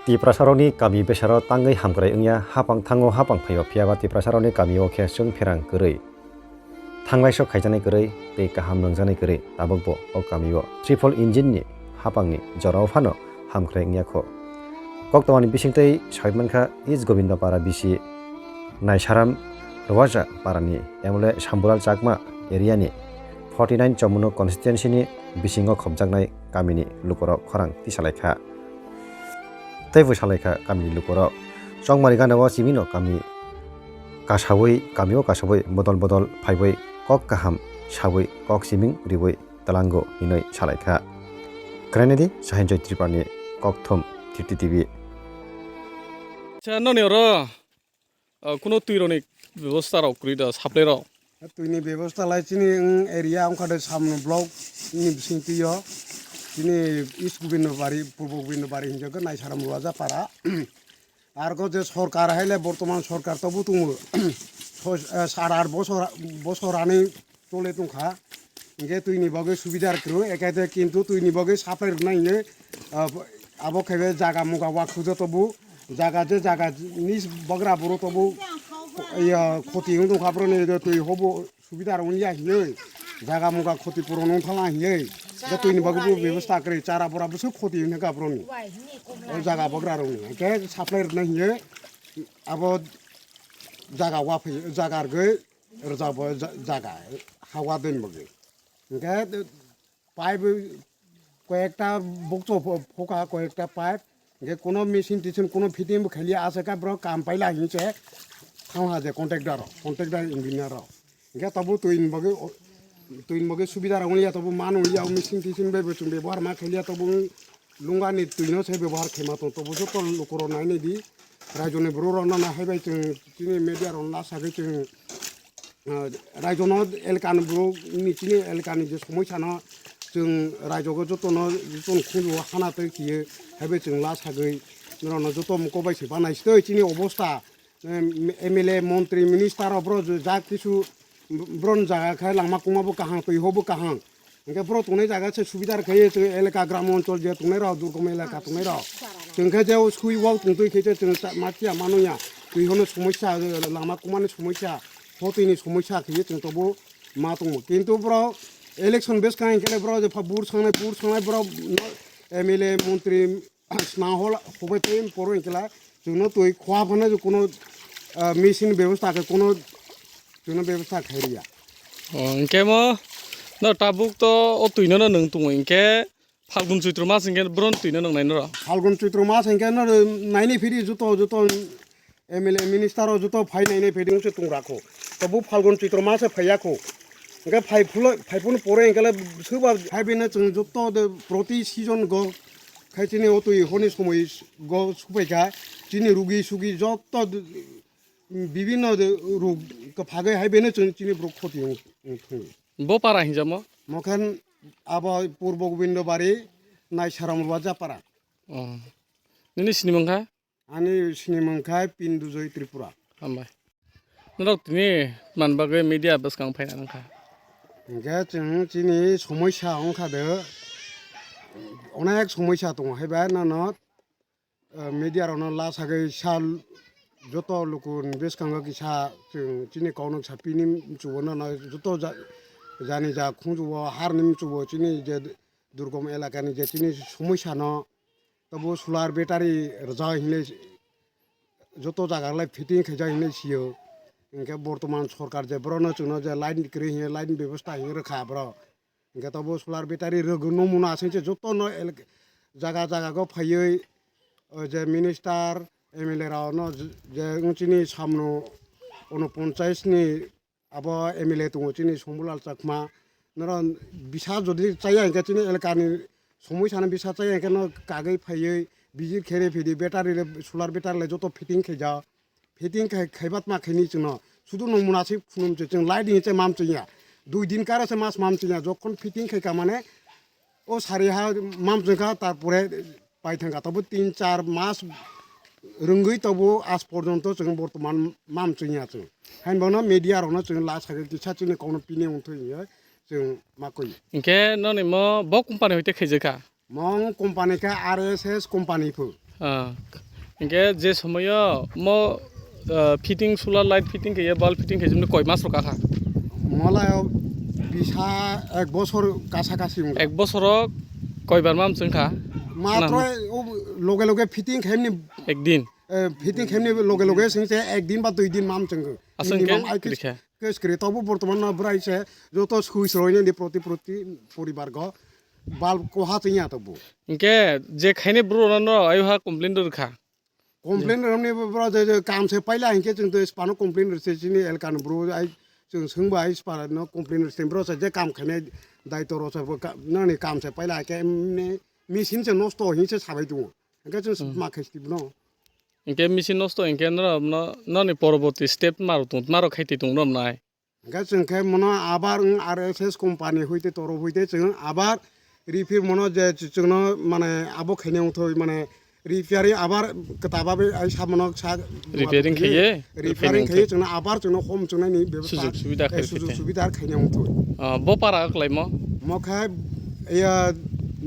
Tiprasaroni kami besaro tangai hamkrai engya hapang thango hapang phayo phiaba tiprasaroni kami o khe sung pherang koroi thanglai sok khaijanai koroi tei kaham nangjanai koroi tabokbo o kami o triple engine ni hapangni jorao phano hamkrai engya kho koktawani bisingtei saitmankha is gobindapara bisi naisaram rwaja parani emole sambulal chakma area ni 49 Chomuno constituency ni bisingo khobjaknai kamini lukorok khorang tisalaikha teibo salaikha kamini lukorok chongmani ganao chimino kami kasawai kamio kasawai bodol phaibai kok kaham sawai kok siming ribai talango hinoi salaikha kranedi sahenjoy tripani kokthom TTTV noni oro kuno tuironi ব্যবস্থা রাও করিদা supply রাও তুইনি ব্যবস্থা লাইছিনি area অংখাদে সামনে block নি বিসিংতিয় তিনি east Govinda বাড়ি পূর্ব গোবিন্দ বাড়ি হিঞ্জকে নাইসারাম রাজা পাড়া আর যে সরকার হাইলে বর্তমান সরকার তবু তুমু 7-8 বছর আনি চলে তুমখা যে তুইনি বগে সুবিধার করো একাইতে কিন্তু তুইনি বগে সাপ্লাই নাইনে আবো খেবে জায়গা মুগা ওয়া খুঁজে তবু জায়গা যে জায়গা নিজ বগরা বড় তবু ক্ষতি দंखाब्रनि তুই হব সুবিধার উনিয়া হিয়ে জায়গা মুগা ক্ষতিপূরণ থালা হিয়ে যে তুই নিবাগবো ব্যবস্থা করে চারা বড়া বসে ক্ষতি হইনে গাব্রনি জায়গা বগরা রনি কে সাপ্লাই না হিয়ে আব জায়গা ওয়াফে জায়গার গে রজাব জায়গা হাওয়া দেন বগে কে পাইপ কয়েকটা বক্স ফোকা কয়েকটা পাইপ যে কোনো মেশিন টিশন কোনো ফিটিং খেলিয়ে আসে কা ব্র কাম পাইলা হিংসে থামা যে কন্ট্রাক্টর ইঞ্জিনিয়ার গে তবু তুই বগে সুবিধা রাউলিয়া তবু মান উলিয়া মেশিন টিশন ব্যবহার মা খেলিয়া তবু লুঙ্গানি তুইনো সে ব্যবহার খেমা তবু যত লোকর নাইনি দি রাইজনে ব্র রান্না না হাইবাই जों তিনি মিডিয়ার অনলা সাগে जों রাইজন এলকান ব্র নিচিনি এলকানি যে সমস্যা না जों রাইজকে যতন যতন খুঁজো হানাতে কিয়ে হাইবাই जों লা সাগৈ নরন যত মকবাইছে বানাইছে চিনি অবস্থা MLA মন্ত্রী মিনিস্টার ব্র যা কিছু ব্রন জায়গা খাই লামা কুমাবো কাহাং তুই হবো কাহাং ইনকে ব্র তুনে জায়গা সে সুবিধার খাইয়ে এলাকা গ্রাম অঞ্চল যে তুনে রাও দুর্গম এলাকা তুনে রাও जोंखै যে সুই ওয়াও তুই খেতে মাতিয়া মানুয়া তুই হনো সমস্যা লামা কুমানি সমস্যা হতিনি সমস্যা খেয়ে जों তবু মা দङ কিন্তু ব্র ইলেকশন বেস কাহিং খেলে ব্র যে বুর সংনাই ব্র MLA মন্ত্রী স্না হল হবাই তাই পর ইনকেলা जोंनो তুই খোয়া ফনে যে কোনো মেশিন ব্যবস্থা কোনো जोंनो ব্যবস্থা খাইরিয়া ইনকে ম না টাবুক তো ও তুইনো না নং তুং ইনকে ফাল্গুন চৈত্র মাস ইনকে ব্রন তুইনো নং নাইনো র ফাল্গুন চৈত্র মাস ইনকে নাইনি ফিরি যত MLA মিনিস্টার যত ফাই নাইনি ফিরি সে তুং রাখো তবু ফাল্গুন চৈত্র মাসে ফাইয়াখো ইনকে ফাইফুন পরে ইনকে সোবা ফাইবেনে जों যত প্রতি সিজন গ খাইছিনি ও তুই হনি সময় গ সুপাইকা চিনি রুগী সুগী যত বিভিন্ন রোগ ফাগে হাইবেনে চিনি ব্রক ক্ষতি ব পারা হিজাম মখান আবার পূর্ব গোবিন্দ বাড়ি নাইসারাম রাজা পাড়া নিনি সিনিমংখা আনি সিনেমংখাই পিন্দুজয় ত্রিপুরা হামবাই নরক তিনি মানবাগে মিডিয়া বেসকাং ফাইনা নংখা গে जों চিনি সমস্যা অংখাদে অনেক সমস্যা দङ হাইবাই নান মিডিয়ার লা সাগৈ সাল যত লোক বেসকাঙ্গ কিসা जों চিনি কৌনক সাপিনি চুবো না যত জানি যা খুঁজবো হার নিম চুবো চিনি যে দুর্গম এলাকানি যে চিনি সমস্যা ন তবু সোলার ব্যাটারি রজা হিলে যত জায়গালাই ফিটিং খেজা হিলে সিও ইনকে বর্তমান সরকার যে ব্রনো চুনো যে লাইন করে হিয়ে লাইন ব্যবস্থা হিয়ে রখা ব্র ইনকে তবু সোলার ব্যাটারি রোগ নমুনা আছে যত ন জায়গা ফাইয়ে যে মিনিস্টার MLA রাও ন যে চিনি সামনো পঞ্চায়েতনি আব MLA দङ চিনি শম্ভুলাল চাকমা নরন বিসা যদি চাই ইনকে চিনি এলাকানি সমস্যানি বিসা চাই ইনকে কাগৈ ফাইয়ে বিজির খেরে ফিরি ব্যাটারি সোলার ব্যাটারি যত ফিটিং খেজা ফিটিং খাইবাত মা খাইনি जोंनो শুধু নমুনাছে খুনুমছে जों লাইট হিঁচে মামচিয়া 2 দিন কারাছে মাস মামচিয়া যখন ফিটিং খাইকা মানে ও সারিহা মামচিকা তারপরে পাইথাঙ্গা তবু 3-4 মাস রঙ্গই তবু আজ পর্যন্ত जों বর্তমান মামচিয়া जों হাইনবানো মিডিয়ারনো जों লা সাগে কিছা চিনি কোনো পিনে উঠইয়ে जों মাকই ইনকে ননি ম ব কোম্পানি হইতে খেজেকা মং কোম্পানিকা RSS কোম্পানিফোর इनके जे समय म फिटिंग सोलार लाइट फिटिंग के बल्ब फिटिंग के जमने कय मास रखा मलाई बिसा 1 বছর কাছাকাছি एक बছर कयबार माम जोंखा মাত্র লগে লগে ফিটিং খেমনি एक दिन ফিটিং খেমনি লগে লগে সিংসে 1 দিন বা 2 দিন মাম চঙ্গ Asan minimum ke? I Krika. Case করে তবু বর্তমান না ব্রাইছে যত সুইস রইনে দি প্রতি পরিবার গ বাল কোহা চিয়া তবু इनके जे खाइने ब्रो न आइहा कमप्लेन रखा कमप्लेन रमने ब्रा जे काम से पहला हिंके जों तो स्पानो कमप्लेन रसे जिनि एलकान ब्रो आई जों सोंबाय स्पानो न कमप्लेन रसे ब्रो से जे काम खाने दायित्व रसे ननि काम से पहला के मेसिन से नष्ट हिंसे साबाय दङ ओंखाय जों माखासे न इनके मेसिन नष्ट इनके न परवर्ती स्टेप मारो खाइते दं नाय ओंखाय जोंखाय मनो आबार आरएसएस कम्पानि हइते तरफ हइते जों आबार रिफिर मनो जे जोंनो माने आबो खायनायाव थय माने रिपेयारिं आबार कताबाबे आई सामनो सा रिपेयारिं खायो रिपेयारिं खायो जोंनो आबार जोंनो हम जोंनायनि व्यवस्था सुजुग सुबिदा खायो सुजुग सुबिदा खायनायाव थय बो पारा खलाय म मखाय या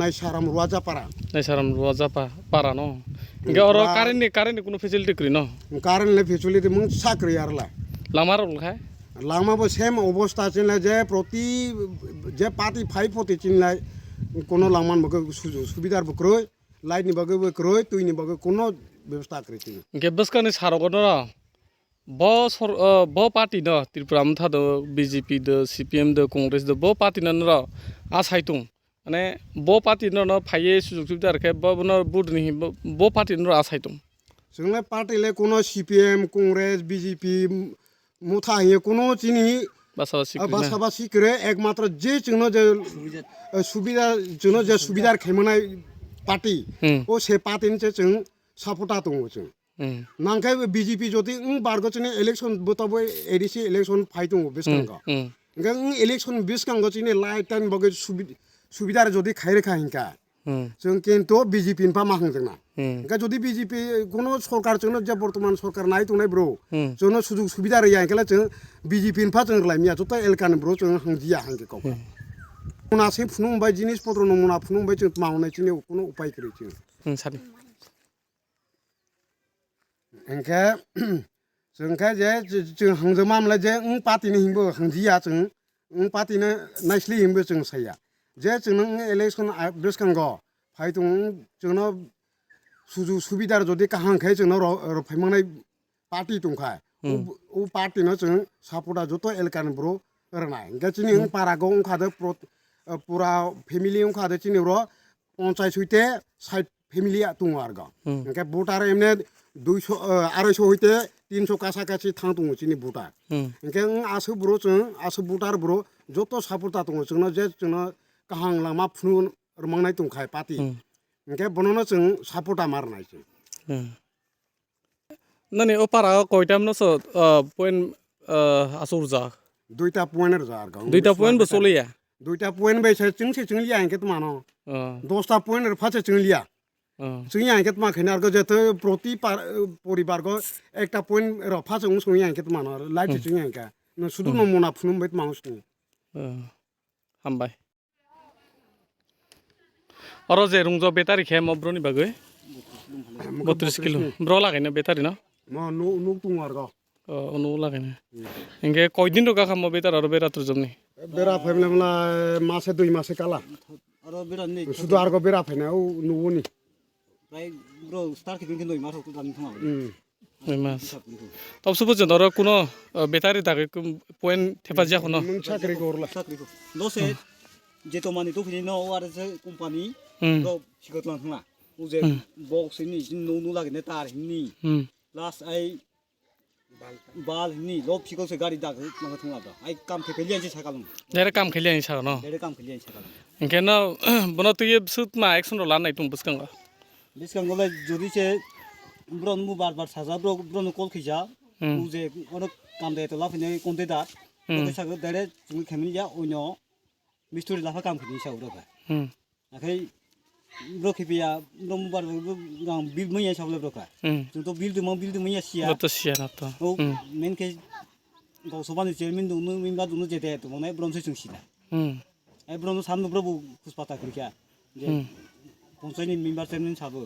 नायसाराम रुवाजा पारा नायसाराम रुवाजा पारा न इनके और कारेन्टनि कुनो फेसिलिटी करि न कारण ले फेसिलिटी मुं साख्रि आरला लामा रलखाय लामाबो सेम अवस्था चिनला जे प्रति जे पार्टी 5 प्रति चिनलाय कोनो लामान बगे सुजुग सुबिदार बक्रै लाइटनि बगे बक्रै तुइनि बगे कोनो व्यवस्था करिथिन इनके बसकानि सारगन र ब पार्टी न त्रिपुरा मथा the BJP the CPM the Congress the ब पार्टी न र आसाइतुं माने ब पार्टी न फाये सुजुग सुबिदा रखे ब न बुदनि ब पार्टी न आसाइतुं जोंले पार्टीले कोनो सीपीएम कांग्रेस बीजेपी मुथा हिए कोनो चिनि बासाबासि करे एकमात्र जे जोंनो जे सुबिदा जोंनो जे सुबिदार खेमनाय पार्टी ओ से पार्टीनि से जों सापर्टा दङ जों नांखाय बीजेपी जदि बारगो चिनि इलेक्शन बताबो एडिसि इलेक्शन फाइ दङ बेसकांगा ओंखाय इलेक्शन बेसकांगा चिनि लाइट टाइम बगे सुबिदार जदि खायरेखा हिंका जों किन्तु बीजेपी निफा माहां जोंना ओंखाय जदि बीजेपी कोनो सरकार जोंनो जे बर्तमान सरकार नाय दंनाय ब्रो जोंनो सुजुग सुबिदा रैया ओंखायला जों बीजेपी निफा जों लाइमिया जत एलकान ब्रो जों हांजिया हांगे कौ मुनासे फुनुंबाय जिनिस पत्र नमुना फुनुंबाय जों मावनाय चिनि कोनो उपाय करि जों सारि ओंखाय जोंखाय जे जों हांजो मामला जे पार्टीनि हिंबो हांजिया जों पार्टीनो नायस्लि हिंबो जों साया जे जों इलेक्शन बेसकांग फाइ दं जोंनो सुजुग सुबिदार जदि काहांखाय जोंनो फाइमांनाय पार्टी दंखाय ओ पार्टीनो जों सापर्टा जत एलकान ब्रो रनाय ओंखाय चिनि पारागो ओंखादो पुरा फेमिलि ओंखादो चिनि र पंचायत हइते 60 फेमिलि दङ आरो ओंखाय भोटार एमने 200 250 हइते 300 कासाकासि थां दङ चिनि भोटार ओंखाय आसो ब्रो जों आसो भोटार ब्रो जत सापर्टा दङ जोंनो जे जोंनो काहां लामा फुनु रमांनाय दंखाय पार्टी ओंखाय बननो जों सापर्टा मारनाय जों ननि ओ पारा कयटाम नस पॉइंट आसुरजा दुईटा पॉइंट जार गांव दुईटा पॉइंट बसलिया दुईटा पॉइंट बेसे जों लिया इनके त मानो 10टा पॉइंट फाचे जों लिया जों इनके त माखैना आरो जते प्रति परिवार को एकटा पॉइंट र फाचे जों इनके त मानो लाइट जों इनके न सुदु नमुना फुनुंबाय माउस हामबाय और जे रुंजो बेटारि खे मब्रनि बागै 32 किलो ब्र लागायनो बेटारि न म नु दङ आरो नु लागायनो इनके कयदिन रगा खामो बेटार आरो बेरात्र जमनि बेरा फाइमला मासे 2 मासे काला आरो बेरानि सुदु आरो बेरा फाइनाव नुवनि प्राय ब्रो स्टार किदिं 2 मास हकु दानि थाङा 2 मास तब सुबो जन आरो कुनो बेटारि दागै पॉइंट थेपा जाखो न साख्रि गरला साख्रिखौ दसे जेतो मानि तो फैनि न आरो जे कम्पानि ब्रो सिगतलां थाङा उजे बक्सनि नु लागिने तार हिनि लास्ट आई बाल हिनि लो फिकोसे गाड़ी दागै माखा थाङा दा आई काम खेलियानसि साकालुं डाइरेक्ट काम खेलियानि सागा न डाइरेक्ट काम खेलियानसि साकालुं इनके न बन तुय सुत मा एक्शन रो लानाय तुम बसकांगा बिसकांगलाय जुदिसे ब्रो मु बार साजा ब्रो कल खैजा उजे अन काम दे तो लाफिने कोन्टे दा बैसागो डाइरेक्ट जों खेमिलिया उनो मिस्टुरि लाफा काम खैनि साउ रगा आखै ब्रो खिपिया ब्रो मु बार गां बिल मैया साबले ब्रोका जों तो बिल मैया सिया तो सिया न तो ओ मेन के गौसबानि चेयरमैन दुनु मिनबा दुनु जेते तो मने ब्रोमसे जोंसिना ए ब्रोनो सामनो ब्रो पुष्पाता खिया जे पंचायतनि मेम्बार चेयरमैन साबो